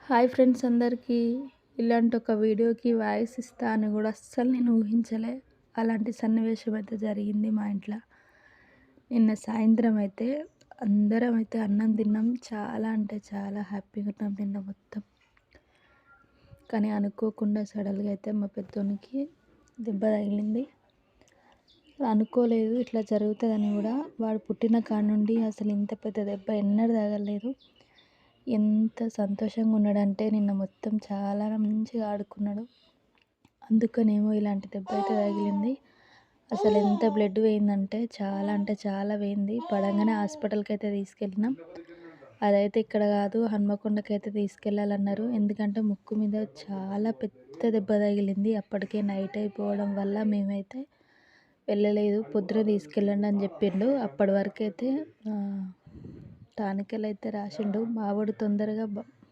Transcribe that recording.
Hi friends అందరికీ. ఇలాంటి ఒక వీడియోకి వాయిస్ ఇస్తా అని గూడా అస్సలు నేను ఊహించలే. అలాంటి సన్నివేశం అయితే జరిగింది మా ఇంట్ల. నిన్న సాయంత్రం అయితే అందరం అయితే అన్నం తిన్నాం. చాలా అంటే చాలా హ్యాపీగా ఉన్నాం నిన్న మొత్తం. కానీ అనుకోకుండా సడన్‌గా అయితే మా పెద్దోనికి దెబ్బ తగిలింది. అనుకోలేదు ఇట్లా జరుగుతదని గూడా. వాడు పుట్టిన కాడ నుండి అసలు ఇంత పెద్ద దెబ్బ ఎన్నడూ తగలలేదు. ఎంత సంతోషంగా ఉన్నాడంటే నిన్న మొత్తం చాలా మంచిగా ఆడుకున్నాడు. అందుకనేమో ఇలాంటి దెబ్బ అయితే తగిలింది. అసలు ఎంత బ్లడ్ పోయిందంటే చాలా అంటే చాలా పోయింది. పడంగానే హాస్పిటల్‌కి అయితే తీసుకెళ్ళినాం. అదైతే ఇక్కడ కాదు హన్మకొండకైతే తీసుకెళ్ళాలన్నారు. ఎందుకంటే ముక్కు మీద చాలా పెద్ద దెబ్బ తగిలింది. అప్పటికే నైట్ అయిపోవడం వల్ల మేమైతే వెళ్ళలేదు. పొద్దున తీసుకెళ్ళండి అని చెప్పిండు. అప్పటి వరకైతే టానికలైతే రాసిండు. మావోడు తొందరగా